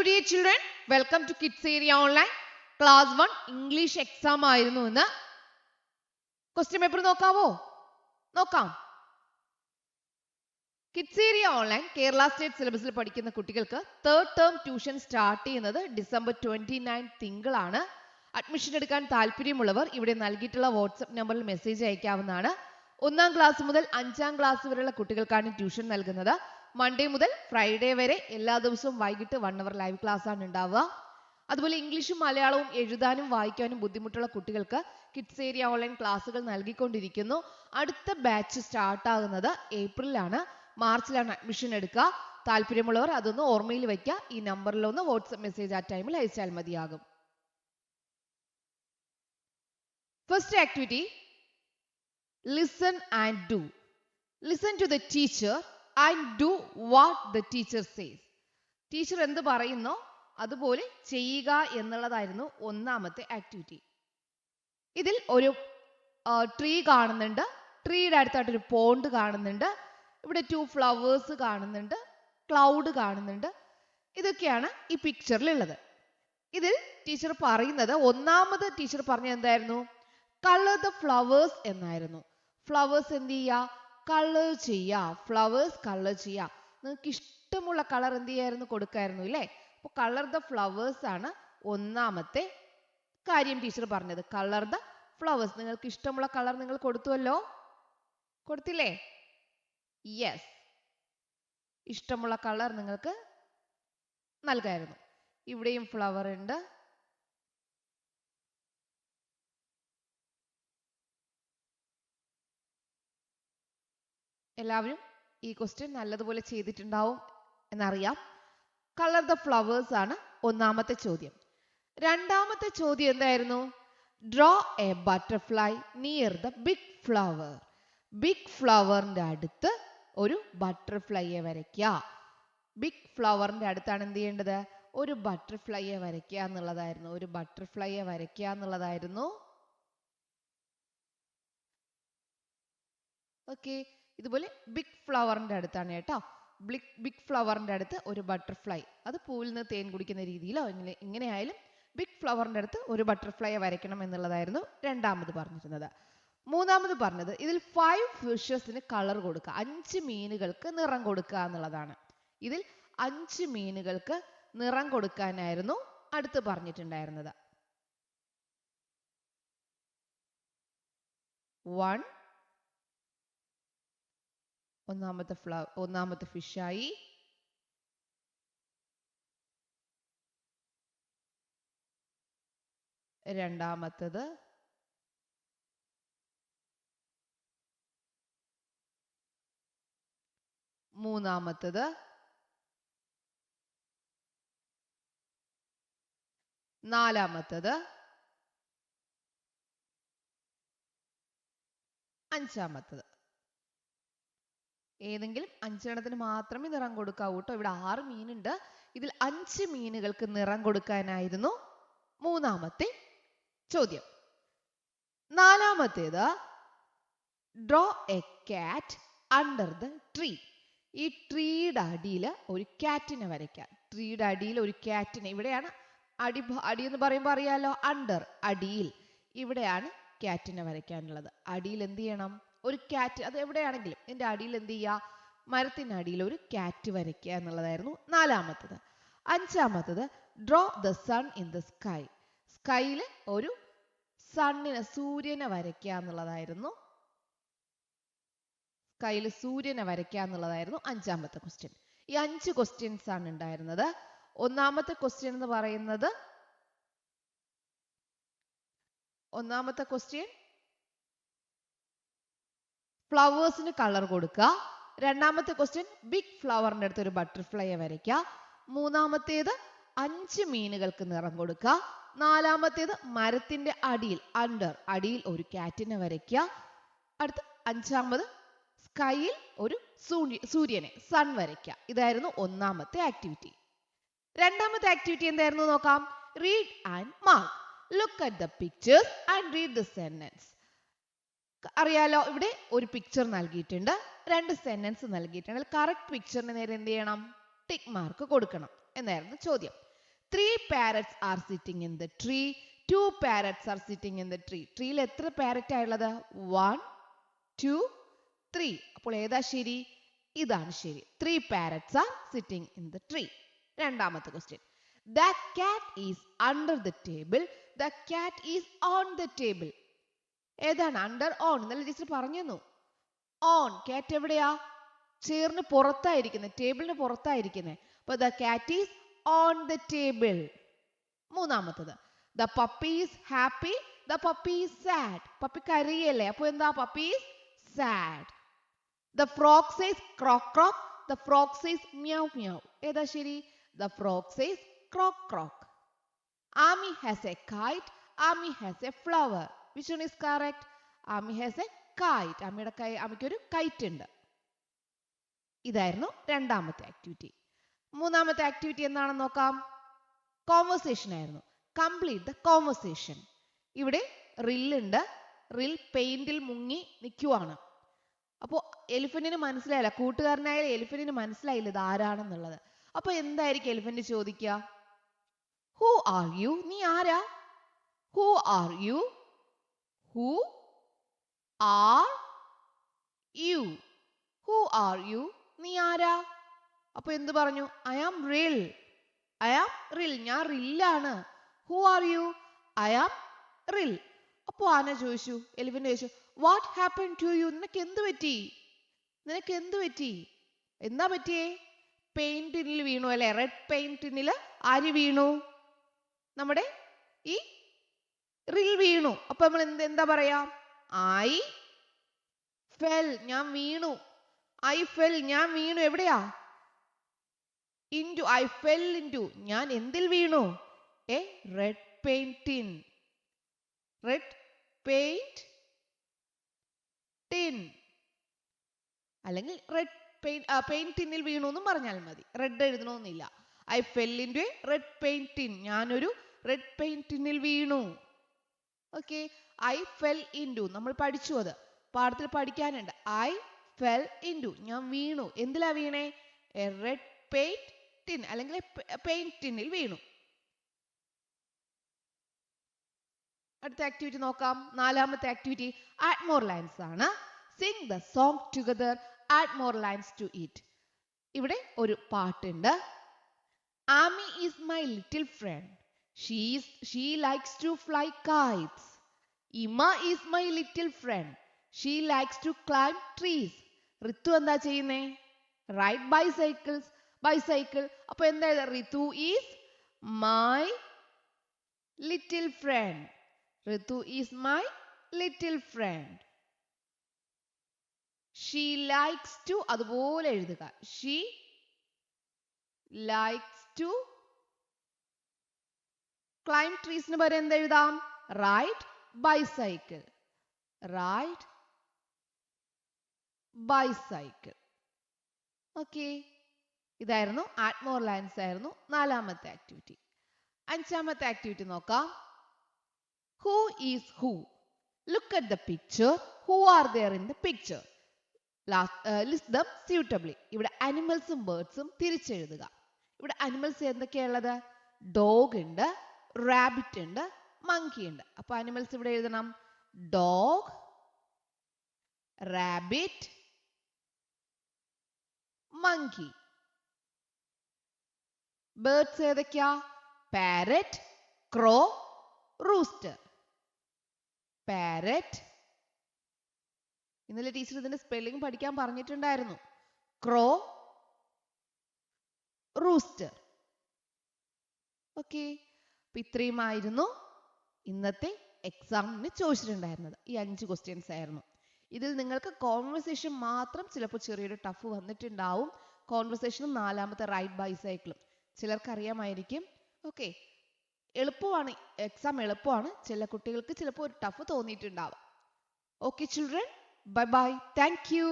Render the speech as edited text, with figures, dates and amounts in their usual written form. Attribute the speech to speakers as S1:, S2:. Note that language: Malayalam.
S1: dear children, welcome to Kids Area Online. Class 1 English exam ആയിരുന്നു ഇന്ന്. Question paper നോക്കാവോ? നോക്കാം. Kids Area Online Kerala state സിലബസിൽ പഠിക്കുന്ന കുട്ടികൾക്ക് തേർഡ് ടേം ട്യൂഷൻ സ്റ്റാർട്ട് ചെയ്യുന്നത് ഡിസംബർ 29 തിങ്കളാണ്. അഡ്മിഷൻ എടുക്കാൻ താല്പര്യമുള്ളവർ ഇവിടെ നൽകിയിട്ടുള്ള വാട്സ്ആപ്പ് നമ്പറിൽ മെസ്സേജ് അയക്കാവുന്നതാണ്. 1ാം ക്ലാസ് മുതൽ 5ാം ക്ലാസ് വരെയുള്ള കുട്ടികൾക്കാണ് ട്യൂഷൻ നൽകുന്നത്. മൺഡേ മുതൽ ഫ്രൈഡേ വരെ എല്ലാ ദിവസവും വൈകിട്ട് 1 അവർ ലൈവ് ക്ലാസ് ആണ് ഉണ്ടാവുക. അതുപോലെ ഇംഗ്ലീഷും മലയാളവും എഴുതാനും വായിക്കാനും ബുദ്ധിമുട്ടുള്ള കുട്ടികൾക്ക് കിഡ്സ് ഏരിയ ഓൺലൈൻ ക്ലാസ്സുകൾ നൽകിക്കൊണ്ടിരിക്കുന്നു. അടുത്ത ബാച്ച് സ്റ്റാർട്ട് ആകുന്നത് ഏപ്രിലാണ്. മാർച്ചിലാണ് അഡ്മിഷൻ എടുക്കുക. താല്പര്യമുള്ളവർ അതൊന്ന് ഓർമ്മയിൽ വയ്ക്കുക. ഈ നമ്പറിലൊന്ന് വാട്സ്ആപ്പ് മെസ്സേജ് ആ ടൈമിൽ അയച്ചാൽ മതിയാകും. First activity, listen and do. Listen to the teacher and do what the teacher says. Teacher എന്ത് പറയുന്നോ അതുപോലെ ചെയ്യുക എന്നുള്ളതായിരുന്നു ഒന്നാമത്തെ ആക്ടിവിറ്റി. ഇതിൽ ഒരു ട്രീ കാണുന്നുണ്ട്. ട്രീയുടെ അടുത്തായിട്ടൊരു പോണ്ട് കാണുന്നുണ്ട്. ഇവിടെ 2 ഫ്ലവേഴ്സ് കാണുന്നുണ്ട്. ക്ലൗഡ് കാണുന്നുണ്ട്. ഇതൊക്കെയാണ് ഈ പിക്ചറിലുള്ളത്. ഇതിൽ ടീച്ചർ പറയുന്നത്, ഒന്നാമത് ടീച്ചർ പറഞ്ഞത് എന്തായിരുന്നു? കളർ ദ ഫ്ലവേഴ്സ് എന്നായിരുന്നു. ഫ്ലവേഴ്സ് എന്ത് ചെയ്യുക? കളർ ചെയ്യുക. ഫ്ലവേഴ്സ് കളർ ചെയ്യുക. നിങ്ങൾക്ക് ഇഷ്ടമുള്ള കളർ എന്ത് ചെയ്യായിരുന്നു? കൊടുക്കായിരുന്നു അല്ലേ? അപ്പോൾ കളർ ദ ഫ്ലവേഴ്സ് ആണ് ഒന്നാമത്തെ കാര്യം ടീച്ചർ പറഞ്ഞത്. Colour the flowers. നിങ്ങൾക്ക് ഇഷ്ടമുള്ള കളർ നിങ്ങൾ കൊടുത്തുവല്ലോ, കൊടുത്തില്ലേ? യെസ്, ഇഷ്ടമുള്ള കളർ നിങ്ങൾക്ക് നൽകായിരുന്നു. ഇവിടെയും ഫ്ലവർ ഉണ്ട്. എല്ലാവരും ഈ ക്വസ്റ്റ്യൻ നല്ലതുപോലെ ചെയ്തിട്ടുണ്ടാവും എന്നറിയാം. കളർ ദ ഫ്ലവേഴ്സ് ആണ് ഒന്നാമത്തെ ചോദ്യം. രണ്ടാമത്തെ ചോദ്യം എന്തായിരുന്നു? Draw a butterfly near the big flower. Big ഫ്ലവറിന്റെ അടുത്ത് ഒരു ബട്ടർഫ്ലൈയെ വരയ്ക്കുക. ബിഗ് ഫ്ലവറിന്റെ അടുത്താണ് എന്ത് ചെയ്യേണ്ടത്? ഒരു ബട്ടർഫ്ലൈയെ വരയ്ക്കുക എന്നുള്ളതായിരുന്നു. ഒരു ബട്ടർഫ്ലൈയെ വരയ്ക്കുക എന്നുള്ളതായിരുന്നു. ഓക്കെ, ഇതുപോലെ ബിഗ് ഫ്ലവറിന്റെ അടുത്താണ് കേട്ടോ. ബിഗ് ഫ്ലവറിന്റെ അടുത്ത് ഒരു ബട്ടർഫ്ലൈ, അത് പൂവിൽ നിന്ന് തേൻ കുടിക്കുന്ന രീതിയിലോ എങ്ങനെയായാലും ബിഗ് ഫ്ലവറിന്റെ അടുത്ത് ഒരു ബട്ടർഫ്ലൈയെ വരയ്ക്കണം എന്നുള്ളതായിരുന്നു രണ്ടാമത് പറഞ്ഞിരുന്നത്. മൂന്നാമത് പറഞ്ഞത് ഇതിൽ 5 ഫിഷസിന് കളർ കൊടുക്കുക. 5 മീനുകൾക്ക് നിറം കൊടുക്കുക എന്നുള്ളതാണ്. ഇതിൽ 5 മീനുകൾക്ക് നിറം കൊടുക്കാനായിരുന്നു അടുത്ത് പറഞ്ഞിട്ടുണ്ടായിരുന്നത്. 1 ഒന്നാമത്തെ ഫിഷായി. രണ്ടാമത്തത് മൂന്നാമത്തത് നാലാമത്തത് അഞ്ചാമത്തത്. ഏതെങ്കിലും 5 എണ്ണത്തിന് മാത്രമേ നിറം കൊടുക്കാവൂ കേട്ടോ. ഇവിടെ 6 മീനുണ്ട്. ഇതിൽ 5 മീനുകൾക്ക് നിറം കൊടുക്കാനായിരുന്നു മൂന്നാമത്തെ ചോദ്യം. നാലാമത്തേത് ഡ്രോ എ കാറ്റ് അണ്ടർ ദ ട്രീ. ഈ ട്രീയുടെ അടിയിൽ ഒരു കാറ്റിനെ വരയ്ക്കാം. ട്രീയുടെ അടിയിൽ ഒരു കാറ്റിനെ, ഇവിടെയാണ് അടി എന്ന് പറയുമ്പോൾ അറിയാലോ, അണ്ടർ, അടിയിൽ. ഇവിടെയാണ് കാറ്റിനെ വരയ്ക്കാനുള്ളത്. അടിയിൽ എന്ത് ചെയ്യണം? ഒരു കാറ്റ്. അത് എവിടെയാണെങ്കിലും ഇതിന്റെ അടിയിൽ എന്ത് ചെയ്യുക? മരത്തിന്റെ അടിയിൽ ഒരു കാറ്റ് വരയ്ക്കുക എന്നുള്ളതായിരുന്നു നാലാമത്തത്. അഞ്ചാമത്തത് draw the sun in the sky. സ്കൈയിൽ ഒരു സൂര്യനെ വരയ്ക്കുക എന്നുള്ളതായിരുന്നു. സ്കൈയിൽ സൂര്യനെ വരയ്ക്കുക എന്നുള്ളതായിരുന്നു അഞ്ചാമത്തെ ക്വസ്റ്റ്യൻ. ഈ 5 ക്വസ്റ്റ്യൻസ് ആണ് ഉണ്ടായിരുന്നത്. ഒന്നാമത്തെ ക്വസ്റ്റ്യൻ എന്ന് പറയുന്നത്, ഒന്നാമത്തെ ക്വസ്റ്റ്യൻ ഫ്ലവേഴ്സിന് കളർ കൊടുക്കുക. രണ്ടാമത്തെ ക്വസ്റ്റ്യൻ ബിഗ് ഫ്ലവറിന്റെ അടുത്ത് ഒരു ബട്ടർഫ്ലൈയെ വരയ്ക്കുക. മൂന്നാമത്തേത് 5 മീനുകൾക്ക് നിറം കൊടുക്കുക. നാലാമത്തേത് മരത്തിന്റെ അടിയിൽ, അണ്ടർ, അടിയിൽ ഒരു കാറ്റിനെ വരയ്ക്കുക. അടുത്ത അഞ്ചാമത് സ്കൈയിൽ ഒരു സൂര്യനെ, സൺ വരയ്ക്കുക. ഇതായിരുന്നു ഒന്നാമത്തെ ആക്ടിവിറ്റി. രണ്ടാമത്തെ ആക്ടിവിറ്റി എന്തായിരുന്നു നോക്കാം. Read and mark. Look at the pictures and read the sentence. അറിയാലോ, ഇവിടെ ഒരു പിക്ചർ നൽകിയിട്ടുണ്ട്, 2 സെന്റൻസ് നൽകിയിട്ടുണ്ട്. കറക്റ്റ് പിക്ചറിന് നേരെ എന്ത് ചെയ്യണം? ടിക്ക് മാർക്ക് കൊടുക്കണം എന്നായിരുന്നു ചോദ്യം. 3 parrots are sitting in the tree. 2 parrots are sitting in the tree. ട്രീയിൽ എത്ര പാരറ്റ് ആയുള്ളത്? 1, 2, 3. അപ്പോൾ ഏതാ ശരി? ഇതാണ് ശരി. 3 parrots are sitting in the tree. രണ്ടാമത്തെ question. The cat is under the table. The cat is on the table. ഏതാണ്? under, on. ഇന്നലെ ടീച്ചർ പറഞ്ഞു. on. cat എവിടെയാ? ചെയറിന് പുറത്തായിരിക്കുന്നത്, ടേബിളിന് പുറത്തായിരിക്കുന്നത്. അപ്പോൾ the cat is on the table. മൂന്നാമത്തത്. The puppy is happy. The puppy is sad. Puppy കരയല്ലേ, അപ്പോൾ എന്താ? puppy is sad. The frog says croak croak. The frog says meow meow. ഏതാ ശരി? The frog says croak croak. Ami has a kite. Ami has a flower. Which one is correct? Ami has a kite. അമ്മിക്ക് ഒരു കൈറ്റ് ഉണ്ട്. ഇതായിരുന്നു രണ്ടാമത്തെ ആക്ടിവിറ്റി. മൂന്നാമത്തെ ആക്ടിവിറ്റി എന്താണെന്ന് നോക്കാം. കോൺവെർസേഷൻ ആയിരുന്നു. Complete the conversation. ഇവിടെ റില്ലുണ്ട്. റിൽ പെയിന്റിൽ മുങ്ങി നിൽക്കുവാണ്. അപ്പോൾ എലിഫന്റിന് മനസ്സിലായില്ല, കൂട്ടുകാരനായ എലിഫന്റിന് മനസ്സിലായില്ല ഇത് ആരാണെന്നുള്ളത്. അപ്പൊ എന്തായിരിക്കും എലിഫന്റ് ചോദിക്കുക? Who are U? നീ ആരാ? Who are U? Who are U? Who are U? നീ ആരാ? അപ്പൊ എന്ത് പറഞ്ഞു? ഐ ആം റിൽ. ഐ ആം റിൽ. ഞാൻ റില്ലാണ്. Who are you? I am റിൽ. അപ്പൊ ആന ചോദിച്ചു, എലിഫന്റ് ചോദിച്ചു, വാട്ട് ഹാപ്പൻ ടു യു? നിനക്ക് എന്ത് പറ്റി? നിനക്ക് എന്ത് പറ്റി? എന്താ പറ്റിയേ? പെയിന്റിനിൽ വീണു അല്ലെ? റെഡ് പെയിന്റിനിൽ ആര് വീണു? നമ്മുടെ ഈ റിൽ വീണു. അപ്പൊ നമ്മൾ എന്താ പറയാ? I fell. ഞാൻ വീണു. I fell. ഞാൻ വീണു. എവിടെയാ? ഇൻറ്റു. I fell into. ഞാൻ എന്തിൽ വീണു? A red paint tin. Red paint tin അല്ലെങ്കിൽ റെഡ് പെയിന്റിനിൽ വീണു എന്നും പറഞ്ഞാൽ മതി. റെഡ് എഴുതണമെന്നില്ല. I fell into a red paint tin. ഞാനൊരു റെഡ് പെയിന്റിനിൽ വീണു. ഓക്കെ. ഐ ഫെൽ ഇൻറ്റു നമ്മൾ പഠിച്ചു, അത് പാഠത്തിൽ പഠിക്കാനുണ്ട്. ഐ ഫെൽ ഇൻറ്റു ഞാൻ വീണു. എന്തിലാ വീണേ? എ റെഡ് പെയിന്റ് ടിൻ അല്ലെങ്കിൽ പെയിന്റിനിൽ വീണു. അടുത്ത ആക്ടിവിറ്റി നോക്കാം. നാലാമത്തെ ആക്ടിവിറ്റി ആഡ് മോർ ലൈൻസ് ആണ്. Sing the song together. Add more lines to it. ഇവിടെ ഒരു പാട്ടുണ്ട്. Amy is my little friend. She likes to fly kites. ഇമ is my little friend. She likes to climb trees. Ritu എന്താ ചെയ്യുന്നേ? Ride bicycle. അപ്പൊ എന്താ? Ritu is my little friend. Ritu is my little friend. She likes to അതുപോലെ എഴുതുക. ഷീ ലൈക്സ് ടു ക്ലൈംബ് ട്രീസിന് പകരം എന്ത് എഴുതാം? Ride bicycle. Ride bicycle. Okay. ഇതായിരുന്നു ആഡ് മോർ ലൈൻസ് ആയിരുന്നു നാലാമത്തെ ആക്ടിവിറ്റി. അഞ്ചാമത്തെ ആക്ടിവിറ്റി നോക്കാം. Who is who? Look at the picture. Who are there in the picture? List them suitably. ഇവിടെ അനിമൽസും ബേർഡ്സും തിരിച്ചെഴുതുക. ഇവിടെ അനിമൽസ് എന്തൊക്കെയുള്ളത്? ഡോഗ് ഉണ്ട്, റാബിറ്റ് ഉണ്ട്, മങ്കി ഉണ്ട്. അപ്പൊ അനിമൽസ് ഇവിടെ എഴുതണം. Dog, rabbit, monkey. ബേർഡ്സ് ഏതൊക്കെയാ? പാരറ്റ്, ക്രോ, റൂസ്റ്റർ. പാരറ്റ്. ഇന്നലെ ടീച്ചർ ഇതിന്റെ സ്പെല്ലിംഗ് പഠിക്കാൻ പറഞ്ഞിട്ടുണ്ടായിരുന്നു. ക്രോ, റൂസ്റ്റർ. ഓക്കെ. അപ്പൊ ഇത്രയുമായിരുന്നു ഇന്നത്തെ എക്സാമിന് ചോദിച്ചിട്ടുണ്ടായിരുന്നത്. ഈ 5 ക്വസ്റ്റ്യൻസ് ആയിരുന്നു. ഇതിൽ നിങ്ങൾക്ക് കോൺവെർസേഷൻ മാത്രം ചിലപ്പോൾ ചെറിയൊരു ടഫ് വന്നിട്ടുണ്ടാവും. കോൺവെർസേഷനും നാലാമത്തെ റൈഡ് ബൈസൈക്കിളും ചിലർക്ക് അറിയാമായിരിക്കും. ഓക്കെ. എളുപ്പമാണ്, എക്സാം എളുപ്പമാണ്. ചില കുട്ടികൾക്ക് ചിലപ്പോൾ ഒരു ടഫ് തോന്നിയിട്ടുണ്ടാവാം. Okay children, bye bye. Thank U.